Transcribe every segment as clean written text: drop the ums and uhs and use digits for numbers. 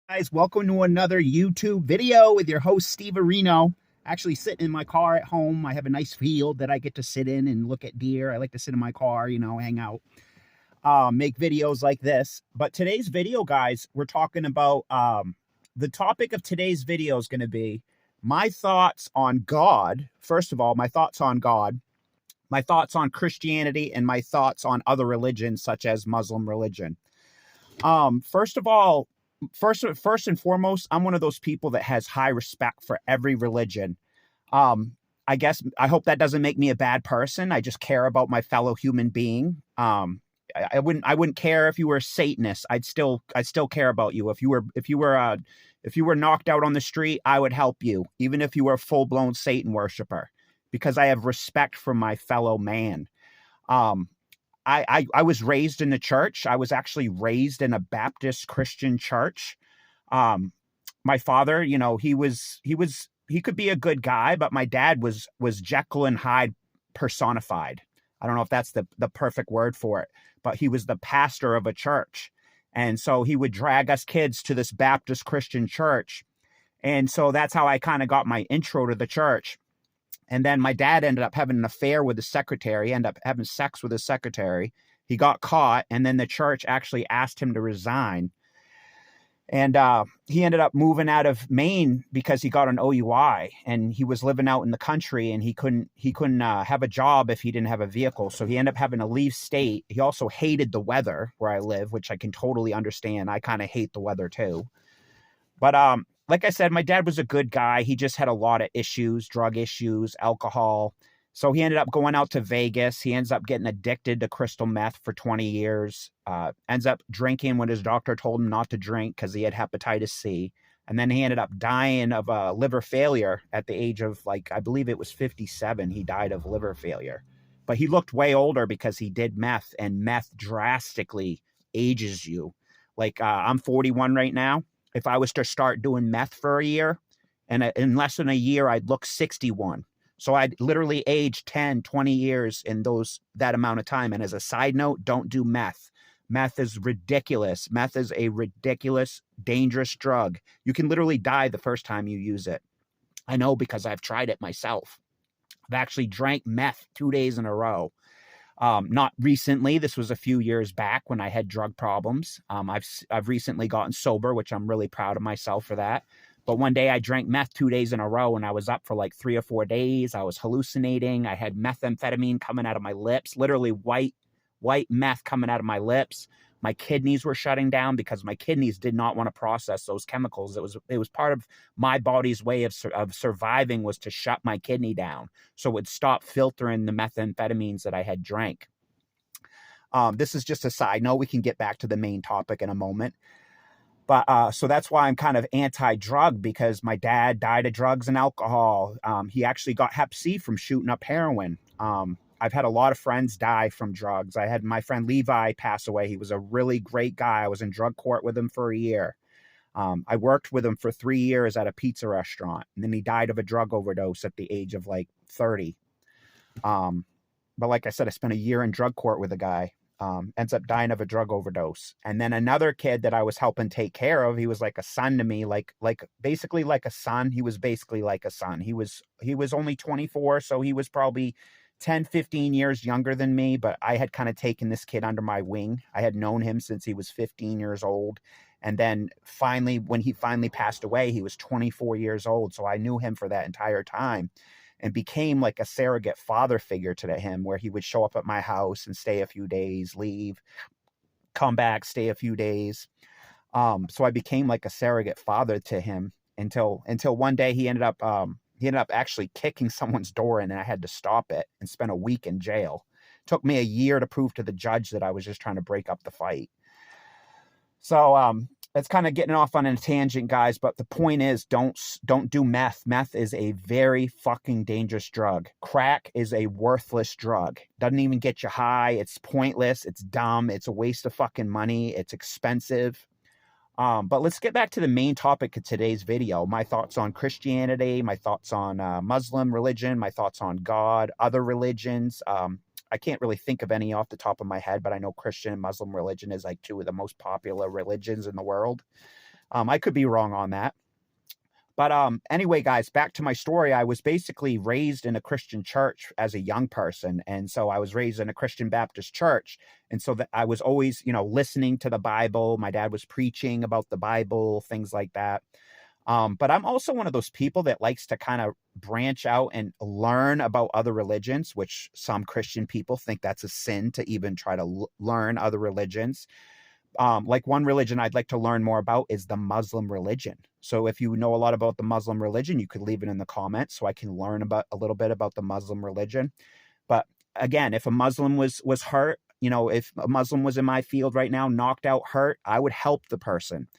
Guys, welcome to another YouTube video with your host Steve Areno. Actually sitting in my car at home. I have a nice field that I get to sit in and look at deer. I like to sit in my car, hang out, make videos like this. But today's video, guys, we're talking about the topic of today's video is going to be my thoughts on God. First of all, my thoughts on God, my thoughts on Christianity, and my thoughts on other religions such as Muslim religion. First of all, first and foremost, I'm one of those people that has high respect for every religion. I hope that doesn't make me a bad person. I just care about my fellow human being. I wouldn't care if you were a Satanist. I'd still care about you. If you were knocked out on the street, I would help you, even if you were a full-blown Satan worshiper, because I have respect for my fellow man. I was raised in the church. I was actually raised in a Baptist Christian church. My father, he could be a good guy, but my dad was Jekyll and Hyde personified. I don't know if that's the perfect word for it, but he was the pastor of a church. And so he would drag us kids to this Baptist Christian church. And so that's how I kind of got my intro to the church. And then my dad ended up having an affair with his secretary, ended up having sex with his secretary. He got caught, and then the church actually asked him to resign. And he ended up moving out of Maine because he got an OUI, and he was living out in the country, and he couldn't have a job if he didn't have a vehicle. So he ended up having to leave state. He also hated the weather where I live, which I can totally understand. I kind of hate the weather too. But like I said, my dad was a good guy. He just had a lot of issues, drug issues, alcohol. So he ended up going out to Vegas. He ends up getting addicted to crystal meth for 20 years. Ends up drinking when his doctor told him not to drink because he had hepatitis C. And then he ended up dying of liver failure at the age of, I believe it was 57. He died of liver failure. But he looked way older because he did meth, and meth drastically ages you. I'm 41 right now. If I was to start doing meth for a year, and in less than a year, I'd look 61. So I'd literally age 10, 20 years in that amount of time. And as a side note, don't do meth. Meth is ridiculous. Meth is a ridiculous, dangerous drug. You can literally die the first time you use it. I know because I've tried it myself. I've actually drank meth 2 days in a row. Not recently. This was a few years back when I had drug problems. I've recently gotten sober, which I'm really proud of myself for that. But one day I drank meth 2 days in a row, and I was up for 3 or 4 days. I was hallucinating. I had methamphetamine coming out of my lips, literally white meth coming out of my lips. My kidneys were shutting down because my kidneys did not want to process those chemicals. It was part of my body's way of surviving, was to shut my kidney down so it would stop filtering the methamphetamines that I had drank. This is just a side note. We can get back to the main topic in a moment. But so that's why I'm kind of anti-drug, because my dad died of drugs and alcohol. He actually got hep C from shooting up heroin. I've had a lot of friends die from drugs. I had my friend Levi pass away. He was a really great guy. I was in drug court with him for a year. I worked with him for 3 years at a pizza restaurant, and then he died of a drug overdose at the age of 30. But like I said, I spent a year in drug court with a guy. Ends up dying of a drug overdose. And then another kid that I was helping take care of, he was like a son to me, basically like a son. He was basically like a son. He was only 24, so he was probably 10, 15 years younger than me, but I had kind of taken this kid under my wing. I had known him since he was 15 years old. And then finally, when he finally passed away, he was 24 years old. So I knew him for that entire time, and became like a surrogate father figure to him, where he would show up at my house and stay a few days, leave, come back, stay a few days. So I became like a surrogate father to him until one day he ended up actually kicking someone's door in, and I had to stop it and spent a week in jail. It took me a year to prove to the judge that I was just trying to break up the fight. So that's kind of getting off on a tangent, guys, but the point is, don't do meth. Meth is a very fucking dangerous drug. Crack is a worthless drug. Doesn't even get you high. It's pointless. It's dumb. It's a waste of fucking money. It's expensive. But let's get back to the main topic of today's video. My thoughts on Christianity, my thoughts on Muslim religion, my thoughts on God, other religions. I can't really think of any off the top of my head, but I know Christian and Muslim religion is like two of the most popular religions in the world. I could be wrong on that. But anyway, guys, back to my story. I was basically raised in a Christian church as a young person. And so I was raised in a Christian Baptist church. And so that I was always, listening to the Bible. My dad was preaching about the Bible, things like that. But I'm also one of those people that likes to kind of branch out and learn about other religions, which some Christian people think that's a sin to even try to learn other religions. Like one religion I'd like to learn more about is the Muslim religion. So if you know a lot about the Muslim religion, you could leave it in the comments so I can learn about a little bit about the Muslim religion. But again, if a Muslim was hurt, if a Muslim was in my field right now, knocked out, hurt, I would help the person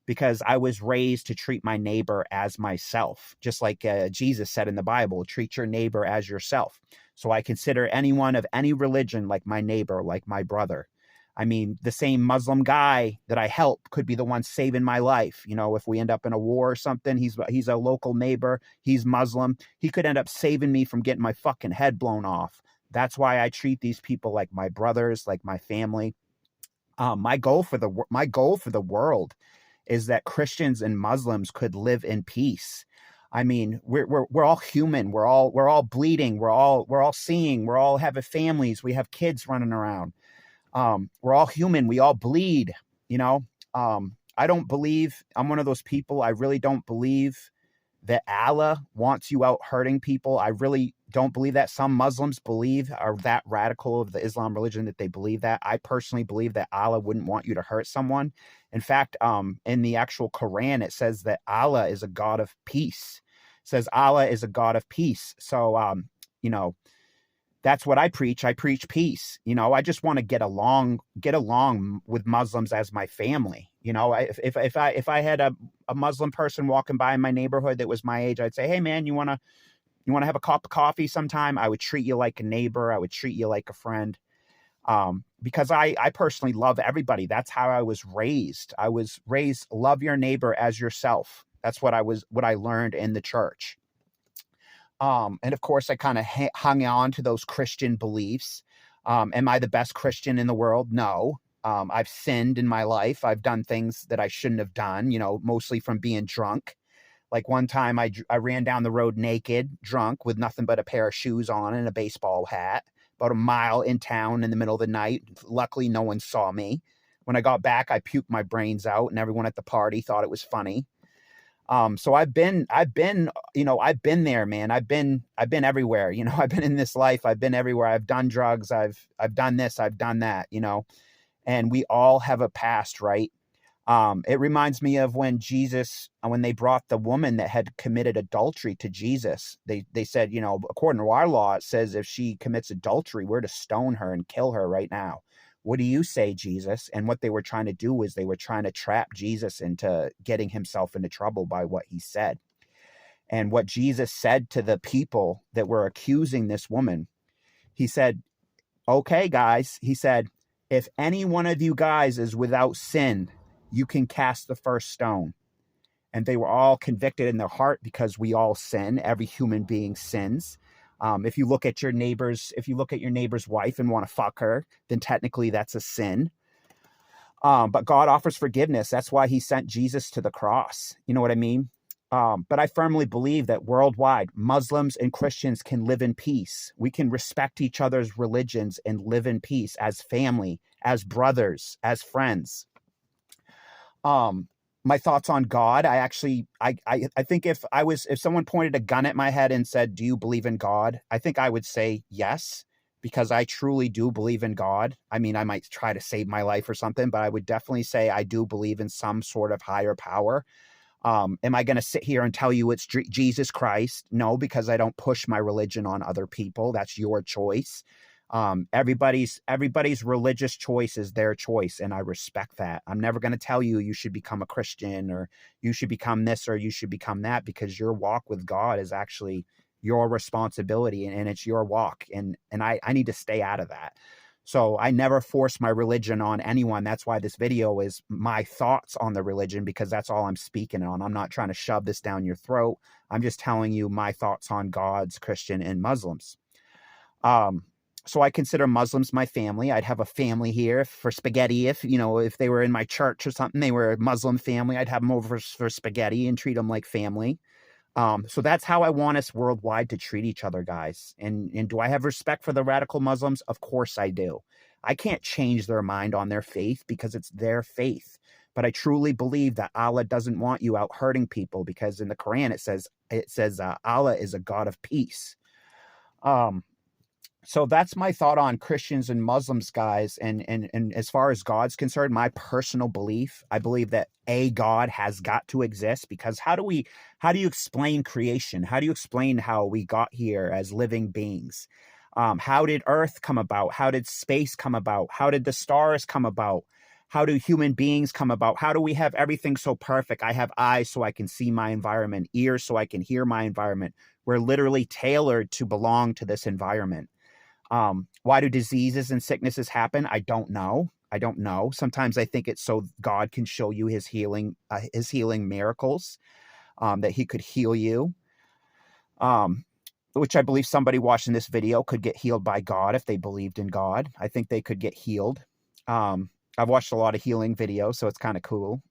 because I was raised to treat my neighbor as myself. Just like Jesus said in the Bible, treat your neighbor as yourself. So I consider anyone of any religion like my neighbor, like my brother. I mean, the same Muslim guy that I help could be the one saving my life. If we end up in a war or something, he's a local neighbor. He's Muslim. He could end up saving me from getting my fucking head blown off. That's why I treat these people like my brothers, like my family. My goal for the world is that Christians and Muslims could live in peace. I mean, we're all human. We're all bleeding. We're all seeing. We're all having families. We have kids running around. We're all human. We all bleed, I don't believe, I'm one of those people. I really don't believe that Allah wants you out hurting people. I really don't believe that. Some Muslims are that radical of the Islam religion that they believe that. I personally believe that Allah wouldn't want you to hurt someone. In fact, in the actual Quran, it says that Allah is a God of peace. It says Allah is a God of peace. So, that's what I preach. I preach peace. I just want to get along with Muslims as my family. If I had a Muslim person walking by in my neighborhood that was my age, I'd say, hey man, you want to have a cup of coffee sometime? I would treat you like a neighbor. I would treat you like a friend. Because I personally love everybody. That's how I was raised. I was raised, love your neighbor as yourself. That's what I learned in the church. And of course, I kind of hung on to those Christian beliefs. Am I the best Christian in the world? No. I've sinned in my life. I've done things that I shouldn't have done, mostly from being drunk. Like one time I ran down the road naked, drunk, with nothing but a pair of shoes on and a baseball hat, about a mile in town in the middle of the night. Luckily, no one saw me. When I got back, I puked my brains out and everyone at the party thought it was funny. So I've been there, man. I've been everywhere, I've been in this life. I've been everywhere. I've done drugs. I've done this. I've done that, and we all have a past, right? It reminds me of when they brought the woman that had committed adultery to Jesus, they said, according to our law, it says if she commits adultery, we're to stone her and kill her right now. What do you say, Jesus? And what they were trying to do is they were trying to trap Jesus into getting himself into trouble by what he said. And what Jesus said to the people that were accusing this woman, he said, okay, guys, he said, if any one of you guys is without sin, you can cast the first stone. And they were all convicted in their heart because we all sin. Every human being sins. If you look at your neighbor's wife and want to fuck her, then technically that's a sin. But God offers forgiveness. That's why he sent Jesus to the cross. You know what I mean? But I firmly believe that worldwide, Muslims and Christians can live in peace. We can respect each other's religions and live in peace as family, as brothers, as friends. My thoughts on God, I think if someone pointed a gun at my head and said, do you believe in God? I think I would say yes, because I truly do believe in God. I mean, I might try to save my life or something, but I would definitely say I do believe in some sort of higher power. Am I going to sit here and tell you it's Jesus Christ? No, because I don't push my religion on other people. That's your choice. Everybody's religious choice is their choice, and I respect that. I'm never going to tell you should become a Christian or you should become this or you should become that, because your walk with God is actually your responsibility and it's your walk, and I need to stay out of that. So I never force my religion on anyone. That's why this video is my thoughts on the religion, because that's all I'm speaking on. I'm not trying to shove this down your throat. I'm just telling you my thoughts on God's, Christian, and Muslims. So I consider Muslims my family. I'd have a family here for spaghetti. If, you know, if they were in my church or something, they were a Muslim family, I'd have them over for spaghetti and treat them like family. So that's how I want us worldwide to treat each other, guys. And do I have respect for the radical Muslims? Of course I do. I can't change their mind on their faith because it's their faith. But I truly believe that Allah doesn't want you out hurting people, because in the Quran it says Allah is a God of peace. Um, so that's my thought on Christians and Muslims, guys. And as far as God's concerned, my personal belief, I believe that a God has got to exist, because how do you explain creation? How do you explain how we got here as living beings? How did Earth come about? How did space come about? How did the stars come about? How do human beings come about? How do we have everything so perfect? I have eyes so I can see my environment, ears so I can hear my environment. We're literally tailored to belong to this environment. Why do diseases and sicknesses happen? I don't know. I don't know. Sometimes I think it's so God can show you his healing miracles, that he could heal you. Which I believe somebody watching this video could get healed by God if they believed in God. I think they could get healed. I've watched a lot of healing videos, so it's kind of cool.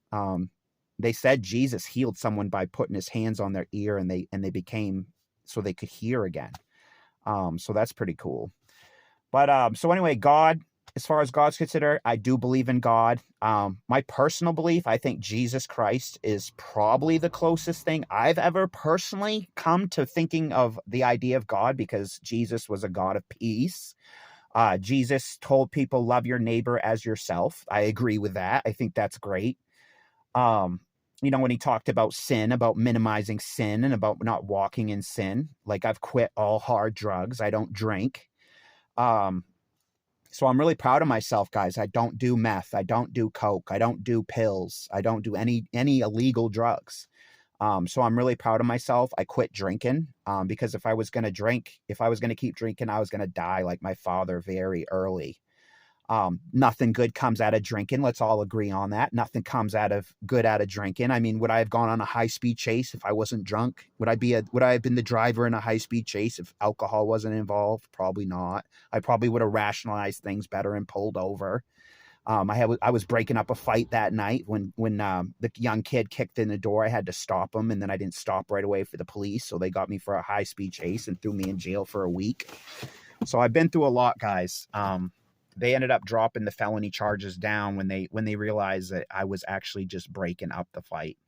They said Jesus healed someone by putting his hands on their ear, and they became so they could hear again. So that's pretty cool. But so anyway, God, as far as God's considered, I do believe in God. My personal belief, I think Jesus Christ is probably the closest thing I've ever personally come to thinking of the idea of God, because Jesus was a God of peace. Jesus told people, love your neighbor as yourself. I agree with that. I think that's great. You know, when he talked about sin, about minimizing sin and about not walking in sin, like I've quit all hard drugs. I don't drink. So I'm really proud of myself, guys. I don't do meth. I don't do coke. I don't do pills. I don't do any illegal drugs. So I'm really proud of myself. I quit drinking, because if I was going to keep drinking, I was going to die like my father very early. Nothing good comes out of drinking. Let's all agree on that. Nothing comes good out of drinking. I mean, would I have gone on a high-speed chase if I wasn't drunk? Would I have been the driver in a high-speed chase if alcohol wasn't involved? Probably not. I probably would have rationalized things better and pulled over. I was breaking up a fight that night when the young kid kicked in the door. I had to stop him, and then I didn't stop right away for the police, so they got me for a high-speed chase and threw me in jail for a week. So I've been through a lot, guys. They ended up dropping the felony charges down when they realized that I was actually just breaking up the fight.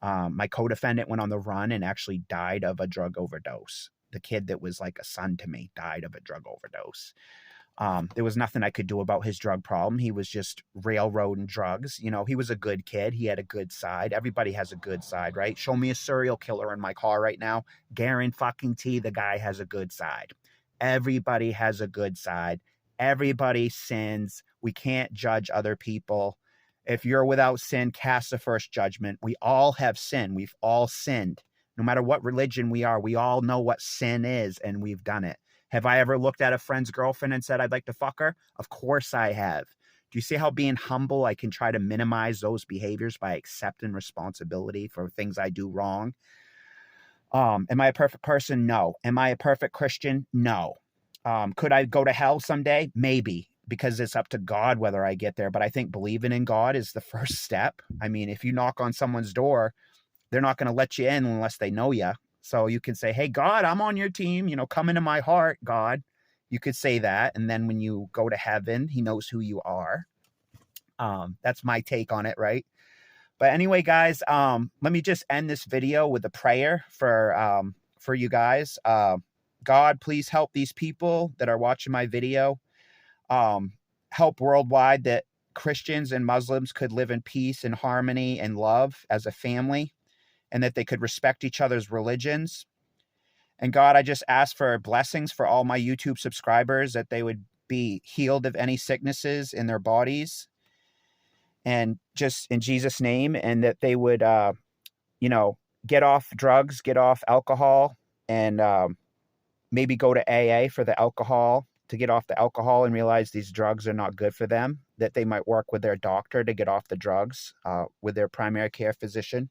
My co-defendant went on the run and actually died of a drug overdose. The kid that was like a son to me died of a drug overdose. There was nothing I could do about his drug problem. He was just railroading drugs. You know, he was a good kid. He had a good side. Everybody has a good side, right? Show me a serial killer in my car right now. Guarantee the guy has a good side. Everybody has a good side. Everybody sins. We can't judge other people. If you're without sin, cast the first judgment. We all have sin. We've all sinned. No matter what religion we are, we all know what sin is, and we've done it. Have I ever looked at a friend's girlfriend and said, I'd like to fuck her? Of course I have. Do you see how being humble, I can try to minimize those behaviors by accepting responsibility for things I do wrong? Am I a perfect person? No. Am I a perfect Christian? No. Could I go to hell someday? Maybe, because it's up to God whether I get there. But I think believing in God is the first step. I mean, if you knock on someone's door, they're not going to let you in unless they know you. So you can say, hey, God, I'm on your team. You know, come into my heart, God. You could say that. And then when you go to heaven, he knows who you are. That's my take on it, right? But anyway, guys, let me just end this video with a prayer for you guys. God, please help these people that are watching my video. Help worldwide that Christians and Muslims could live in peace and harmony and love as a family, and that they could respect each other's religions. And God, I just ask for blessings for all my YouTube subscribers, that they would be healed of any sicknesses in their bodies, and just in Jesus' name, and that they would, get off drugs, get off alcohol, and maybe go to AA for the alcohol, to get off the alcohol and realize these drugs are not good for them, that they might work with their doctor to get off the drugs, with their primary care physician.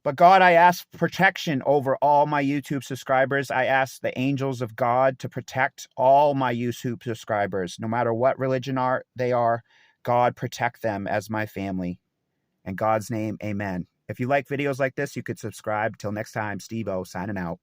But God, I ask protection over all my YouTube subscribers. I ask the angels of God to protect all my YouTube subscribers, no matter what religion they are. God, protect them as my family. In God's name, amen. If you like videos like this, you could subscribe. Till next time, Steve-O signing out.